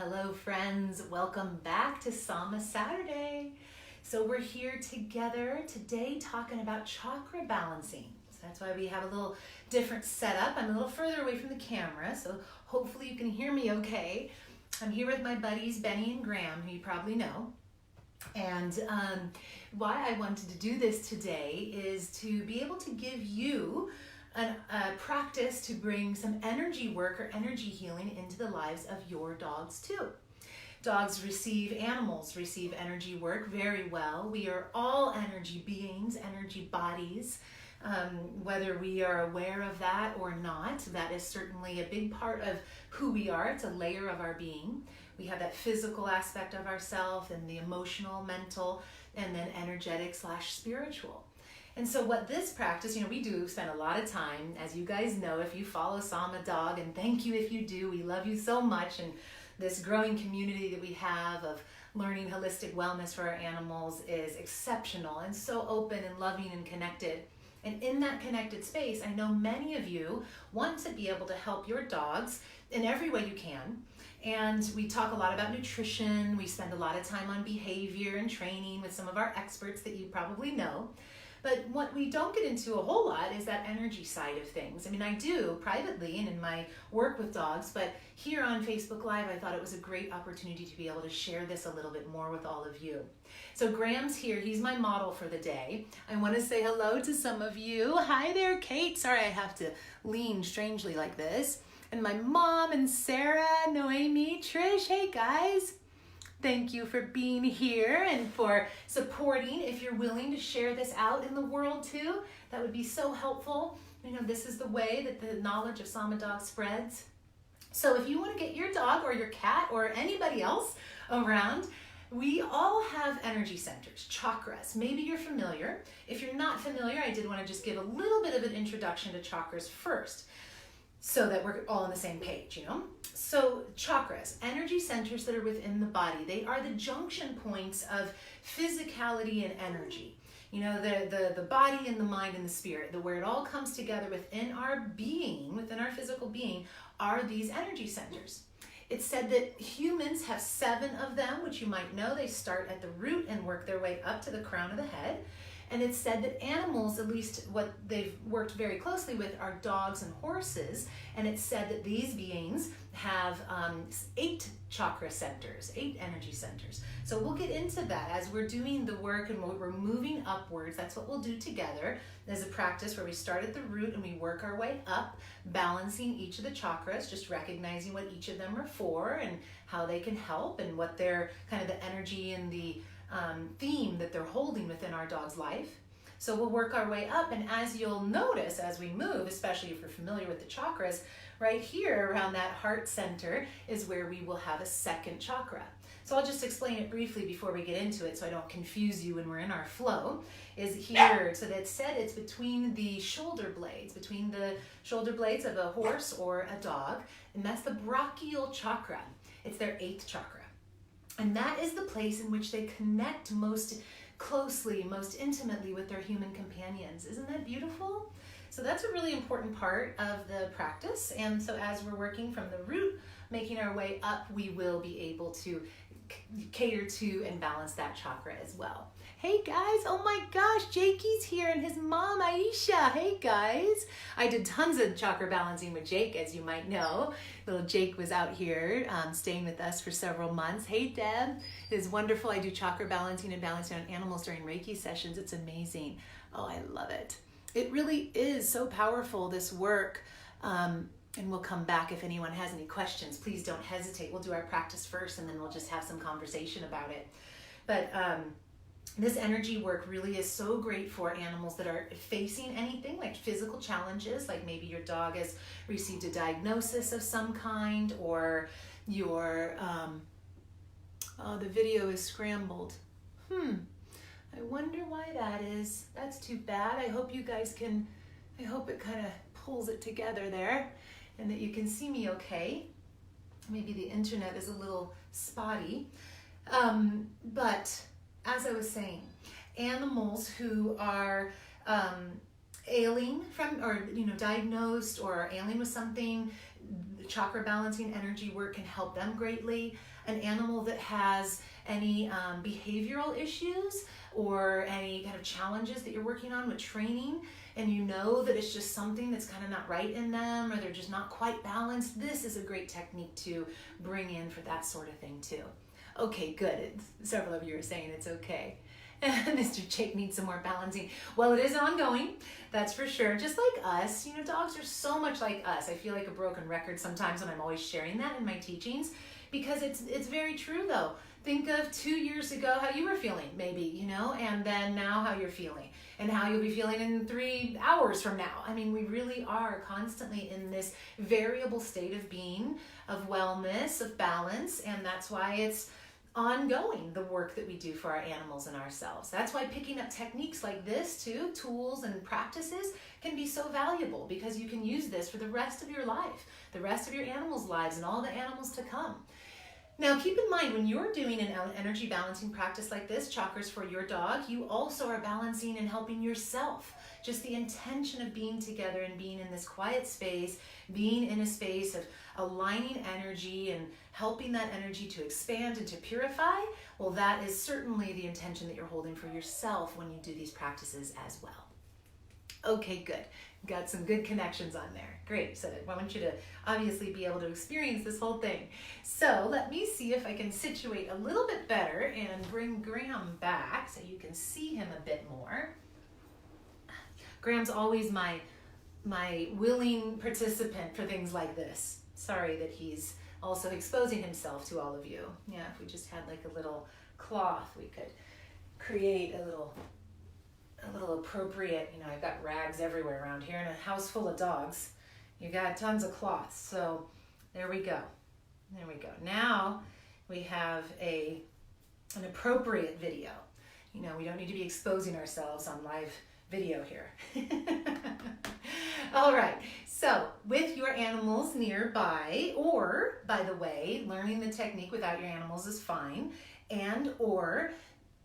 hello friends. Welcome back to Sama Saturday. So we're here together today talking about chakra balancing. So that's why we have a little different setup. I'm a little further away from the camera, so hopefully you can hear me okay. I'm here with my buddies Benny and Graham, who you probably know. And why I wanted to do this today is to be able to give you a practice to bring some energy work or energy healing into the lives of your dogs too. Animals receive energy work very well. We are all energy beings, energy bodies. Whether we are aware of that or not, that is certainly a big part of who we are. It's a layer of our being. We have that physical aspect of ourselves and the emotional, mental, and then energetic / spiritual. And so what this practice, we do spend a lot of time, as you guys know, if you follow Sama Dog, and thank you if you do, we love you so much. And this growing community that we have of learning holistic wellness for our animals is exceptional and so open and loving and connected. And in that connected space, I know many of you want to be able to help your dogs in every way you can. And we talk a lot about nutrition. We spend a lot of time on behavior and training with some of our experts that you probably know. But what we don't get into a whole lot is that energy side of things. I do privately and in my work with dogs, but here on Facebook Live, I thought it was a great opportunity to be able to share this a little bit more with all of you. So Graham's here. He's my model for the day. I want to say hello to some of you. Hi there, Kate. Sorry, I have to lean strangely like this. And my mom and Sarah, Noemi, Trish. Hey, guys. Thank you for being here and for supporting. If you're willing to share this out in the world too, that would be so helpful. This is the way that the knowledge of Sama Dog spreads. So if you want to get your dog or your cat or anybody else around, we all have energy centers, chakras. Maybe you're familiar. If you're not familiar, I did want to just give a little bit of an introduction to chakras first, so that we're all on the same page, So chakras, energy centers that are within the body, they are the junction points of physicality and energy. The body and the mind and the spirit, where it all comes together within our being, within our physical being, are these energy centers. It's said that humans have 7 of them, which you might know. They start at the root and work their way up to the crown of the head. And it's said that animals, at least what they've worked very closely with, are dogs and horses. And it's said that these beings have 8 chakra centers, 8 energy centers. So we'll get into that as we're doing the work and we're moving upwards. That's what we'll do together. There's a practice where we start at the root and we work our way up, balancing each of the chakras, just recognizing what each of them are for and how they can help and what their kind of the energy and the theme that they're holding within our dog's life. So we'll work our way up, and as you'll notice as we move, especially if you're familiar with the chakras, right here around that heart center is where we will have a second chakra. So I'll just explain it briefly before we get into it so I don't confuse you when we're in our flow. Is here, so that said, it's between the shoulder blades of a horse or a dog, and that's the brachial chakra. It's their 8th chakra. And that is the place in which they connect most closely, most intimately with their human companions. Isn't that beautiful? So that's a really important part of the practice. And so as we're working from the root, making our way up, we will be able to cater to and balance that chakra as well. Hey guys, oh my gosh, Jakey's here and his mom Aisha. Hey guys. I did tons of chakra balancing with Jake, as you might know. Little Jake was out here staying with us for several months. Hey Deb, it is wonderful. I do chakra balancing and balancing on animals during Reiki sessions. It's amazing. Oh, I love it. It really is so powerful, this work. And we'll come back if anyone has any questions. Please don't hesitate. We'll do our practice first and then we'll just have some conversation about it. But this energy work really is so great for animals that are facing anything like physical challenges, like maybe your dog has received a diagnosis of some kind, or your, the video is scrambled. I wonder why that is. That's too bad. I hope you guys can, I hope it kind of pulls it together there and that you can see me okay. Maybe the internet is a little spotty. But as I was saying, animals who are ailing from, or diagnosed or ailing with something, chakra balancing energy work can help them greatly. An animal that has any behavioral issues or any kind of challenges that you're working on with training, and you know that it's just something that's kind of not right in them, or they're just not quite balanced, this is a great technique to bring in for that sort of thing too. Okay, good. Several of you are saying it's okay. Mr. Jake needs some more balancing. Well, it is ongoing, that's for sure. Just like us, you know, dogs are so much like us. I feel like a broken record sometimes when I'm always sharing that in my teachings, because it's very true though. Think of 2 years ago how you were feeling, maybe, you know, and then now how you're feeling, and how you'll be feeling in 3 hours from now. I mean, we really are constantly in this variable state of being, of wellness, of balance, and that's why it's ongoing, the work that we do for our animals and ourselves. That's why picking up techniques like this too, tools and practices, can be so valuable, because you can use this for the rest of your life, the rest of your animals' lives, and all the animals to come. Now, keep in mind, when you're doing an energy balancing practice like this, chakras for your dog, you also are balancing and helping yourself. Just the intention of being together and being in this quiet space, being in a space of aligning energy and helping that energy to expand and to purify, well, that is certainly the intention that you're holding for yourself when you do these practices as well. Okay, good. Got some good connections on there. Great. So I want you to obviously be able to experience this whole thing. So let me see if I can situate a little bit better and bring Graham back so you can see him a bit more. Graham's always my willing participant for things like this. Sorry that he's also exposing himself to all of you. Yeah, if we just had like a little cloth, we could create a little appropriate, you know, I've got rags everywhere around here in a house full of dogs. You got tons of cloths. So there we go. There we go. Now we have an appropriate video. You know, we don't need to be exposing ourselves on live video here. All right. So with your animals nearby, or by the way, learning the technique without your animals is fine, and or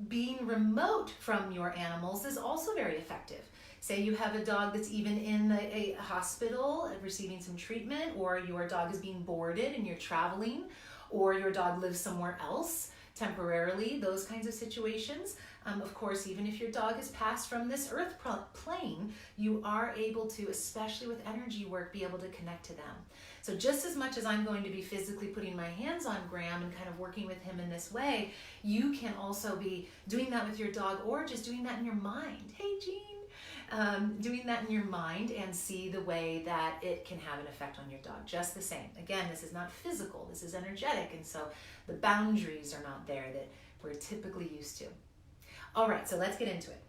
being remote from your animals is also very effective. Say you have a dog that's even in a hospital receiving some treatment, or your dog is being boarded and you're traveling, or your dog lives somewhere else temporarily, those kinds of situations. Of course, even if your dog has passed from this earth plane, you are able to, especially with energy work, be able to connect to them. So just as much as I'm going to be physically putting my hands on Graham and kind of working with him in this way, you can also be doing that with your dog, or just doing that in your mind. Hey, Jean! Doing that in your mind and see the way that it can have an effect on your dog, just the same. Again, this is not physical, this is energetic, and so the boundaries are not there that we're typically used to. All right, so let's get into it.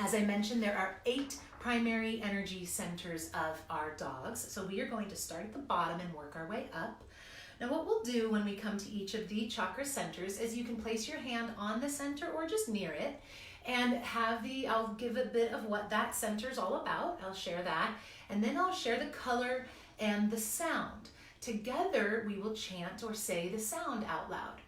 As I mentioned, there are 8 primary energy centers of our dogs. So we are going to start at the bottom and work our way up. Now what we'll do when we come to each of the chakra centers is you can place your hand on the center or just near it, and I'll give a bit of what that center is all about. I'll share that, and then I'll share the color and the sound. Together we will chant or say the sound out loud.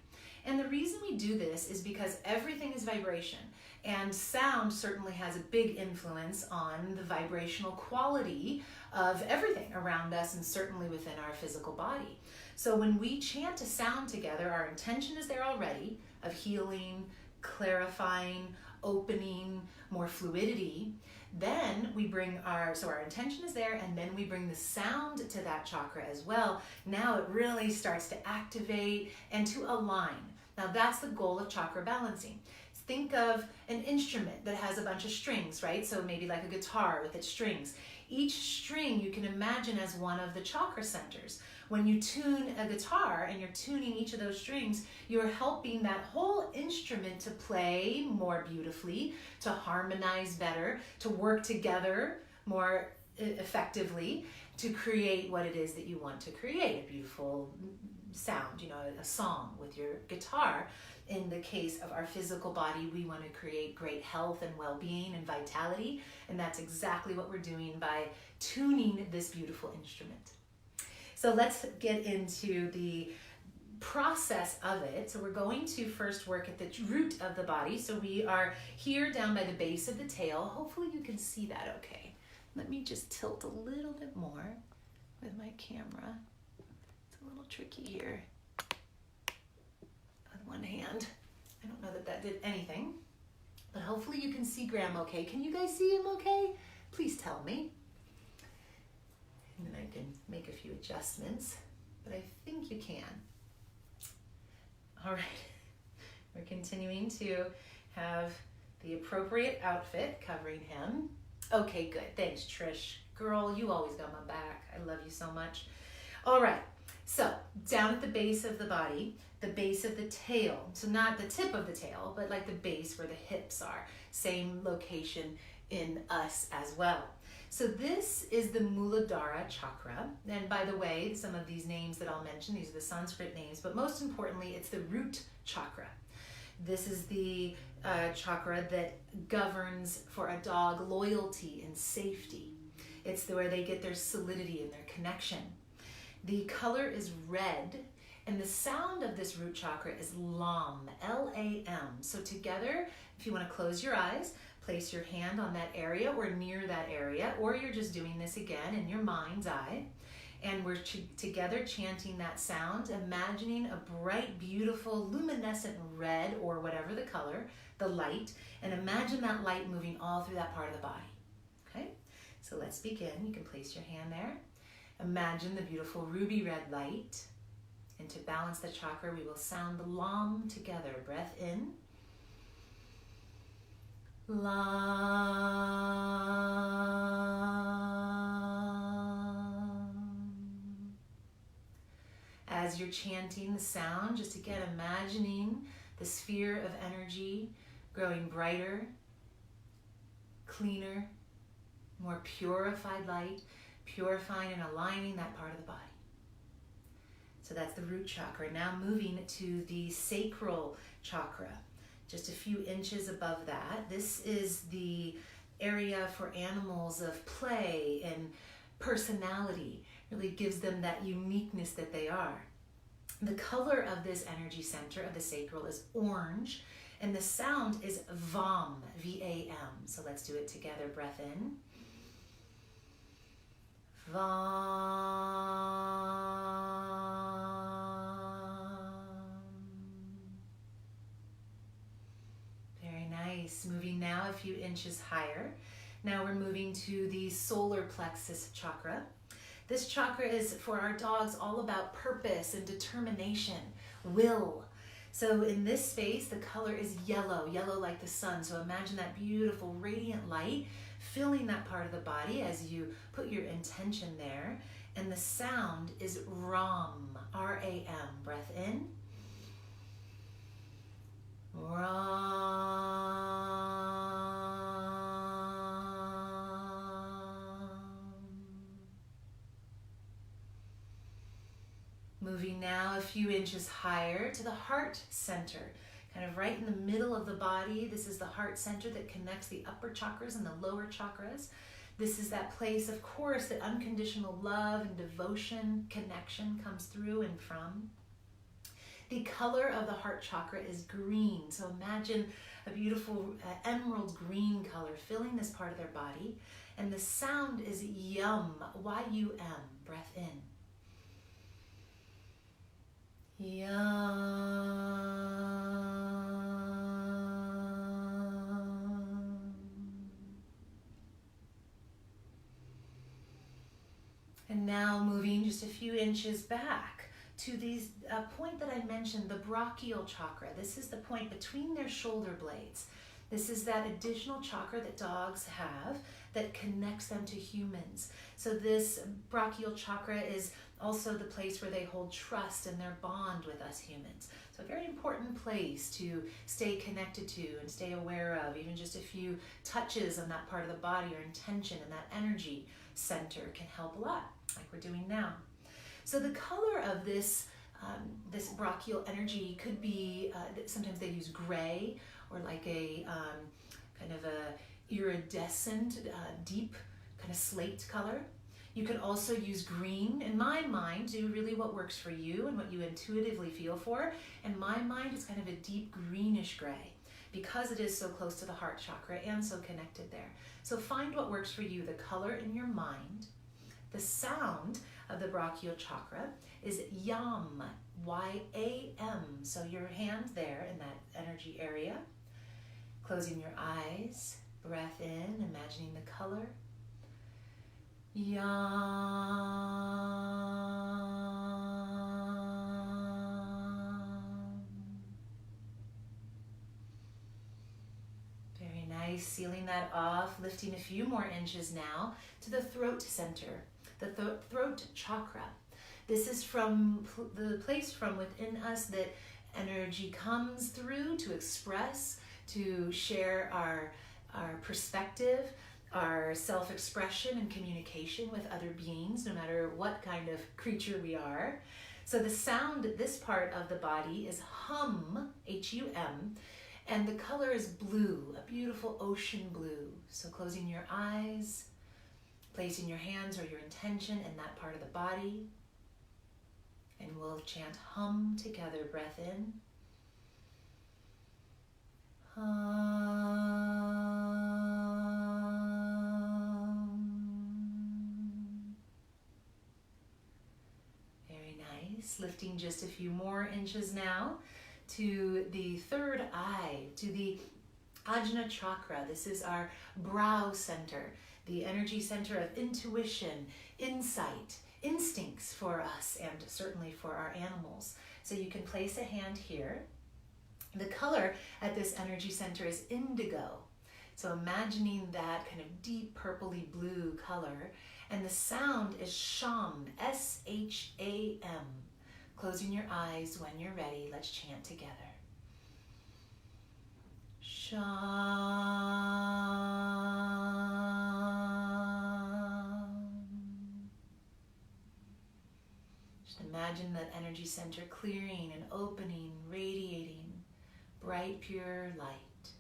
And the reason we do this is because everything is vibration, and sound certainly has a big influence on the vibrational quality of everything around us, and certainly within our physical body. So when we chant a sound together, our intention is there already of healing, clarifying, opening, more fluidity. Then we bring our intention is there, and then we bring the sound to that chakra as well. Now it really starts to activate and to align. Now that's the goal of chakra balancing. Think of an instrument that has a bunch of strings, right? So maybe like a guitar with its strings. Each string you can imagine as one of the chakra centers. When you tune a guitar and you're tuning each of those strings, you're helping that whole instrument to play more beautifully, to harmonize better, to work together more effectively, to create what it is that you want to create, a beautiful sound, you know, a song with your guitar. In the case of our physical body, we want to create great health and well-being and vitality, and that's exactly what we're doing by tuning this beautiful instrument. So let's get into the process of it. So we're going to first work at the root of the body. So we are here down by the base of the tail. Hopefully you can see that okay. Let me just tilt a little bit more with my camera. a little tricky here with one hand. I don't know that that did anything, but hopefully you can see Graham okay. Can you guys see him okay? Please tell me. And then I can make a few adjustments, but I think you can. All right, we're continuing to have the appropriate outfit covering him. Okay, good. Thanks, Trish. Girl, you always got my back. I love you so much. All right, so down at the base of the body, the base of the tail. So not the tip of the tail, but like the base where the hips are. Same location in us as well. So this is the Muladhara chakra. And by the way, some of these names that I'll mention, these are the Sanskrit names, but most importantly, it's the root chakra. This is the chakra that governs for a dog loyalty and safety. It's where they get their solidity and their connection. The color is red, and the sound of this root chakra is Lam, L-A-M. So together, if you want to close your eyes, place your hand on that area or near that area, or you're just doing this again in your mind's eye. And we're together chanting that sound, imagining a bright, beautiful, luminescent red or whatever the color, the light, and imagine that light moving all through that part of the body. Okay, so let's begin. You can place your hand there. Imagine the beautiful ruby red light. And to balance the chakra, we will sound the Lam together. Breath in. Lam. As you're chanting the sound, just again imagining the sphere of energy growing brighter, cleaner, more purified light, purifying and aligning that part of the body. So that's the root chakra. Now moving to the sacral chakra, just a few inches above that. This is the area for animals of play and personality. Really gives them that uniqueness that they are. The color of this energy center of the sacral is orange, and the sound is Vam, V-A-M. So let's do it together. Breath in. Very nice. Moving now a few inches higher. Now we're moving to the solar plexus chakra. This chakra is for our dogs all about purpose and determination, will. So in this space, the color is yellow, yellow like the sun. So imagine that beautiful radiant light filling that part of the body as you put your intention there. And the sound is Ram, R-A-M. Breath in. Ram. Moving now a few inches higher to the heart center. Kind of right in the middle of the body. This is the heart center that connects the upper chakras and the lower chakras. This is that place, of course, that unconditional love and devotion, connection comes through and from. The color of the heart chakra is green. So imagine a beautiful emerald green color filling this part of their body. And the sound is Yum, Y-U-M. Breath in. Yum. And now moving just a few inches back to these point that I mentioned, the brachial chakra. This is the point between their shoulder blades. This is that additional chakra that dogs have that connects them to humans. So this brachial chakra is also the place where they hold trust and their bond with us humans. So a very important place to stay connected to and stay aware of. Even just a few touches on that part of the body or intention and that energy center can help a lot, like we're doing now. So the color of this this brachial energy could be, sometimes they use gray or like a kind of a iridescent, deep kind of slate color. You could also use green. In my mind, do really what works for you and what you intuitively feel for. In my mind, it's kind of a deep greenish gray because it is so close to the heart chakra and so connected there. So find what works for you, the color in your mind. The sound of the brachial chakra is yam, Y-A-M. So your hand there in that energy area. Closing your eyes, breath in, imagining the color. Yam. Very nice. Sealing that off, lifting a few more inches now to the throat center, the throat chakra. This is from the place from within us that energy comes through to express, to share our perspective, our self-expression and communication with other beings, no matter what kind of creature we are. So the sound at this part of the body is hum, H-U-M, and the color is blue, a beautiful ocean blue. So closing your eyes, placing your hands or your intention in that part of the body, and we'll chant hum together. Breath in. Hum. Very nice. Lifting just a few more inches now to the third eye, to the Ajna chakra. This is our brow center, the energy center of intuition, insight, instincts for us, and certainly for our animals. So you can place a hand here. The color at this energy center is indigo. So imagining that kind of deep purpley blue color. And the sound is sham, S-H-A-M. Closing your eyes when you're ready. Let's chant together. Sham. Just imagine that energy center clearing and opening, radiating bright, pure light.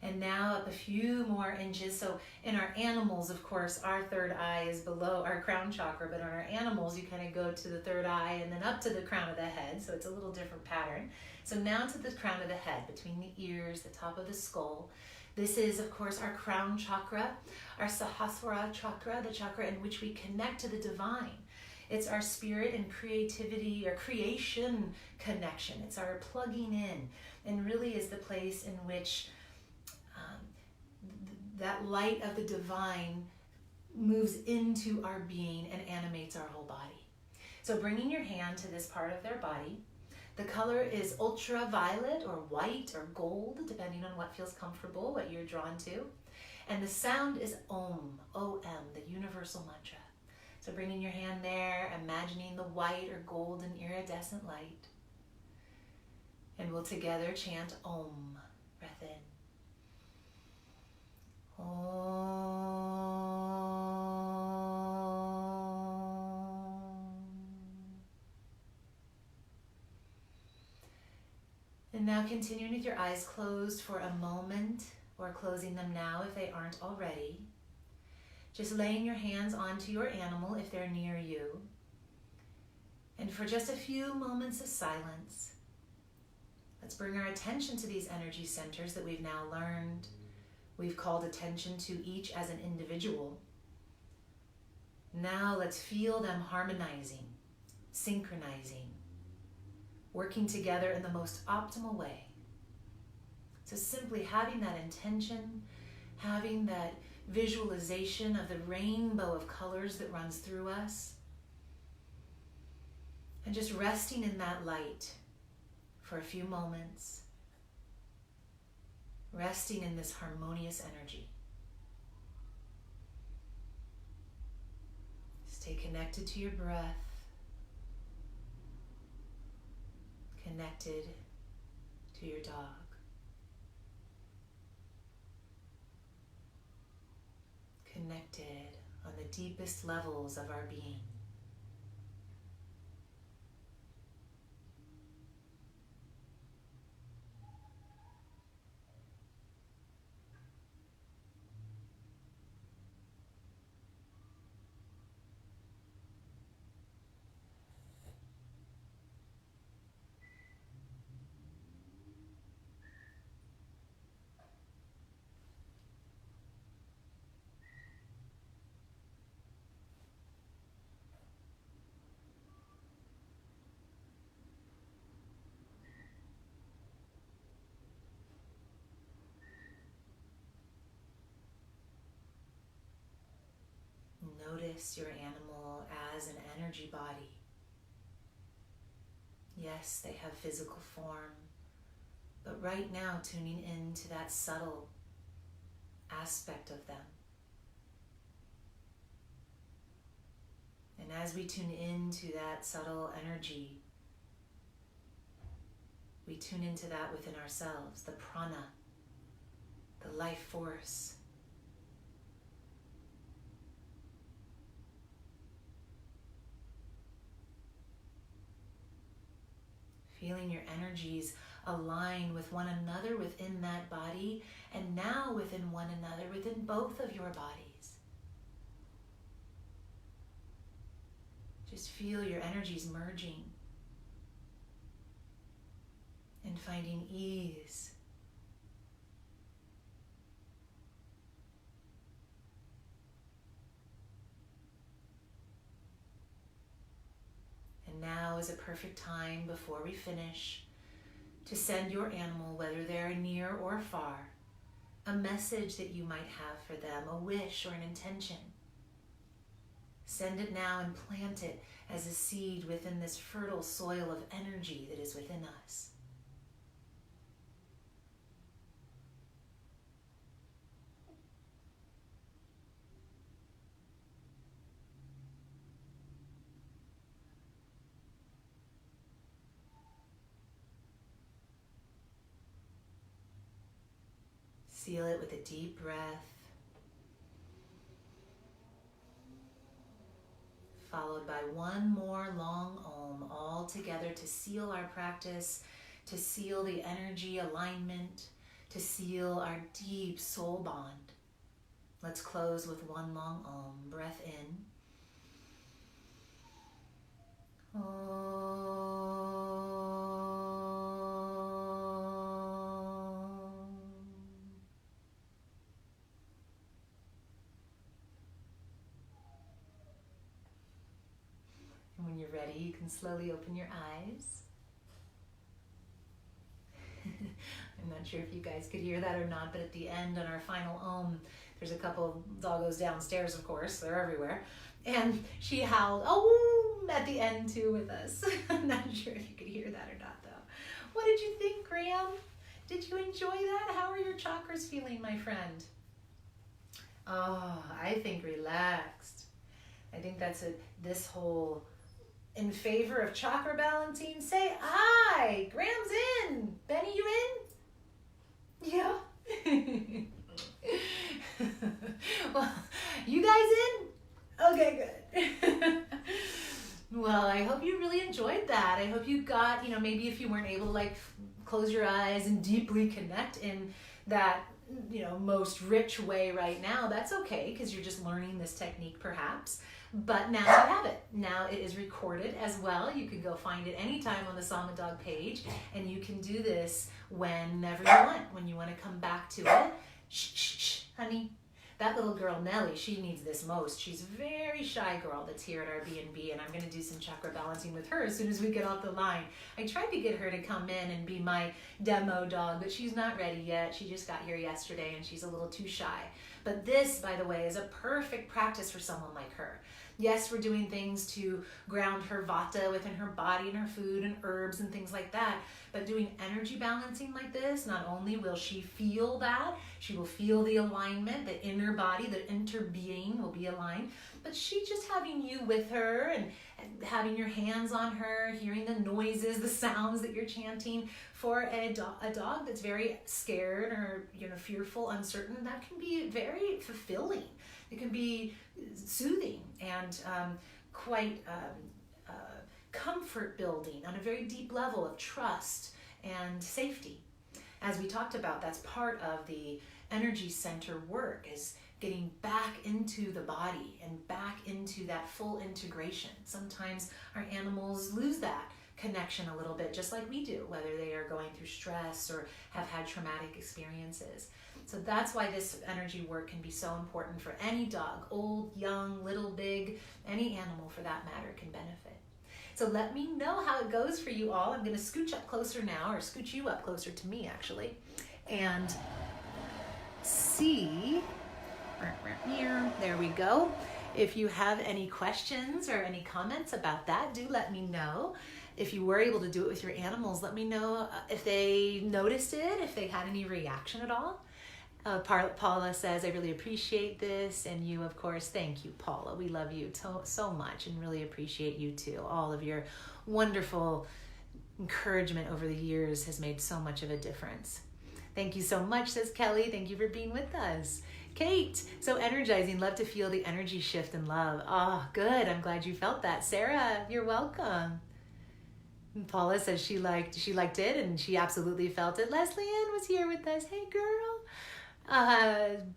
And now up a few more inches. So in our animals, of course, our third eye is below our crown chakra, but on our animals, you kind of go to the third eye and then up to the crown of the head. So it's a little different pattern. So now to the crown of the head, between the ears, the top of the skull. This is, of course, our crown chakra, our Sahasrara chakra, the chakra in which we connect to the divine. It's our spirit and creativity or creation connection. It's our plugging in, and really is the place in which that light of the divine moves into our being and animates our whole body. So bringing your hand to this part of their body, the color is ultraviolet or white or gold, depending on what feels comfortable, what you're drawn to. And the sound is Om, O-M, the universal mantra. So bringing your hand there, imagining the white or golden iridescent light. And we'll together chant Om. Breath in. Om. And now continuing with your eyes closed for a moment, or closing them now if they aren't already. Just laying your hands onto your animal if they're near you. And for just a few moments of silence, let's bring our attention to these energy centers that we've now learned. We've called attention to each as an individual. Now let's feel them harmonizing, synchronizing, working together in the most optimal way. So simply having that intention, having that visualization of the rainbow of colors that runs through us, and just resting in that light for a few moments, resting in this harmonious energy. Stay connected to your breath, connected to your dog. Connected on the deepest levels of our being. notice your animal as an energy body. Yes, they have physical form, but right now tuning into that subtle aspect of them. And as we tune into that subtle energy, we tune into that within ourselves, the prana, the life force. Feeling your energies align with one another within that body, and now within one another within both of your bodies. Just feel your energies merging and finding ease. And now is a perfect time before we finish to send your animal, whether they're near or far, a message that you might have for them, a wish or an intention. Send it now and plant it as a seed within this fertile soil of energy that is within us. Seal it with a deep breath, followed by one more long Om, all together to seal our practice, to seal the energy alignment, to seal our deep soul bond. Let's close with one long Om. Breath in. Om. And when you're ready, you can slowly open your eyes. I'm not sure if you guys could hear that or not, but at the end on our final Om, there's a couple of doggos downstairs, of course, they're everywhere. And she howled, oh, at the end too with us. I'm not sure if you could hear that or not though. What did you think, Graham? Did you enjoy that? How are your chakras feeling, my friend? Oh, I think relaxed. I think that's this whole in favor of chakra balancing. Say aye. Graham's in. Benny, you in? Yeah. Well, you guys in? Okay, good. Well, I hope you really enjoyed that. I hope you got, maybe if you weren't able to close your eyes and deeply connect in that, most rich way right now, that's okay, because you're just learning this technique perhaps. But now you have it. Now it is recorded as well. You can go find it anytime on the Sama Dog page, and you can do this whenever you want. When you want to come back to it, shh, shh, shh, honey. That little girl, Nellie, she needs this most. She's a very shy girl that's here at our B&B, and I'm going to do some chakra balancing with her as soon as we get off the line. I tried to get her to come in and be my demo dog, but she's not ready yet. She just got here yesterday, and she's a little too shy. But this, by the way, is a perfect practice for someone like her. Yes, we're doing things to ground her vata within her body and her food and herbs and things like that. But doing energy balancing like this, not only will she feel that, she will feel the alignment, the inner body, the inner being will be aligned, but she just having you with her and having your hands on her, hearing the noises, the sounds that you're chanting for a dog that's very scared or fearful, uncertain, that can be very fulfilling. It can be soothing and quite comfort building on a very deep level of trust and safety. As we talked about, that's part of the energy center work, is getting back into the body and back into that full integration. Sometimes our animals lose that connection a little bit, just like we do, whether they are going through stress or have had traumatic experiences. So that's why this energy work can be so important for any dog, old, young, little, big, any animal for that matter can benefit. So let me know how it goes for you all. I'm going to scooch up closer now, or scooch you up closer to me actually, and see, there we go, If you have any questions or any comments about that, do let me know. If you were able to do it with your animals, let me know if they noticed it, if they had any reaction at all. Paula says, I really appreciate this. And you, of course, thank you, Paula. We love you so much and really appreciate you too. All of your wonderful encouragement over the years has made so much of a difference. Thank you so much, says Kelly. Thank you for being with us. Kate, so energizing. Love to feel the energy shift in love. Oh, good. I'm glad you felt that. Sarah, you're welcome. And Paula says she liked it and she absolutely felt it. Leslie Ann was here with us. Hey, girl.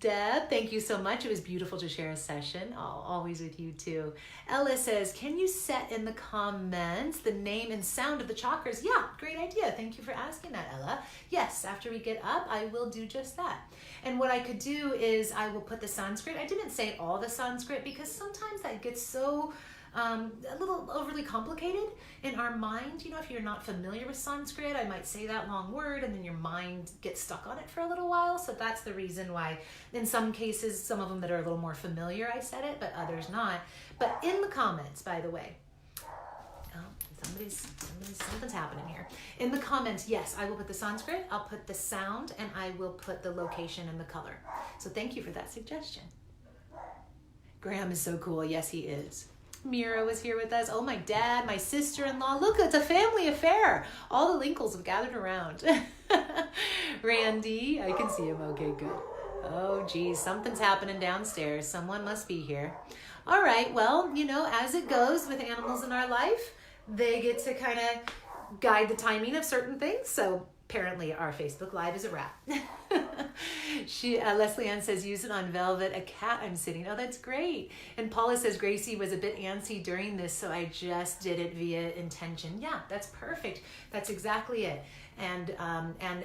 Deb, thank you so much. It was beautiful to share a session. Oh, always with you too. Ella says, can you set in the comments the name and sound of the chakras? Yeah, great idea. Thank you for asking that, Ella. Yes, after we get up, I will do just that. And what I could do is I will put the Sanskrit. I didn't say all the Sanskrit because sometimes that gets so a little overly complicated in our mind. You know, if you're not familiar with Sanskrit, I might say that long word and then your mind gets stuck on it for a little while. So that's the reason why in some cases, some of them that are a little more familiar, I said it, but others not. But in the comments, by the way, something's happening here. In the comments, yes, I will put the Sanskrit, I'll put the sound, and I will put the location and the color. So thank you for that suggestion. Graham is so cool. Yes, he is. Mira was here with us. Oh, my dad, my sister-in-law. Look, it's a family affair. All the Linkles have gathered around. Randy, I can see him. Okay, good. Oh, geez, something's happening downstairs. Someone must be here. All right, well, you know, as it goes with animals in our life, they get to kind of guide the timing of certain things. So apparently our Facebook Live is a wrap. Leslie Ann says, use it on Velvet, a cat I'm sitting. Oh, that's great. And Paula says, Gracie was a bit antsy during this, so I just did it via intention. Yeah, that's perfect. That's exactly it. And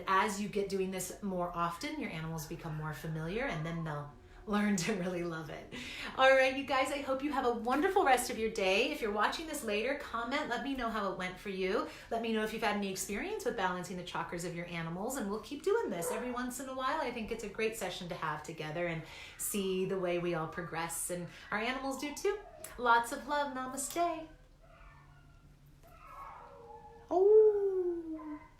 as you get doing this more often, your animals become more familiar, and then they'll learn to really love it. All right, you guys, I hope you have a wonderful rest of your day. If you're watching this later, comment, let me know how it went for you. Let me know if you've had any experience with balancing the chakras of your animals, and we'll keep doing this every once in a while. I think it's a great session to have together and see the way we all progress, and our animals do too. Lots of love. Namaste. Oh.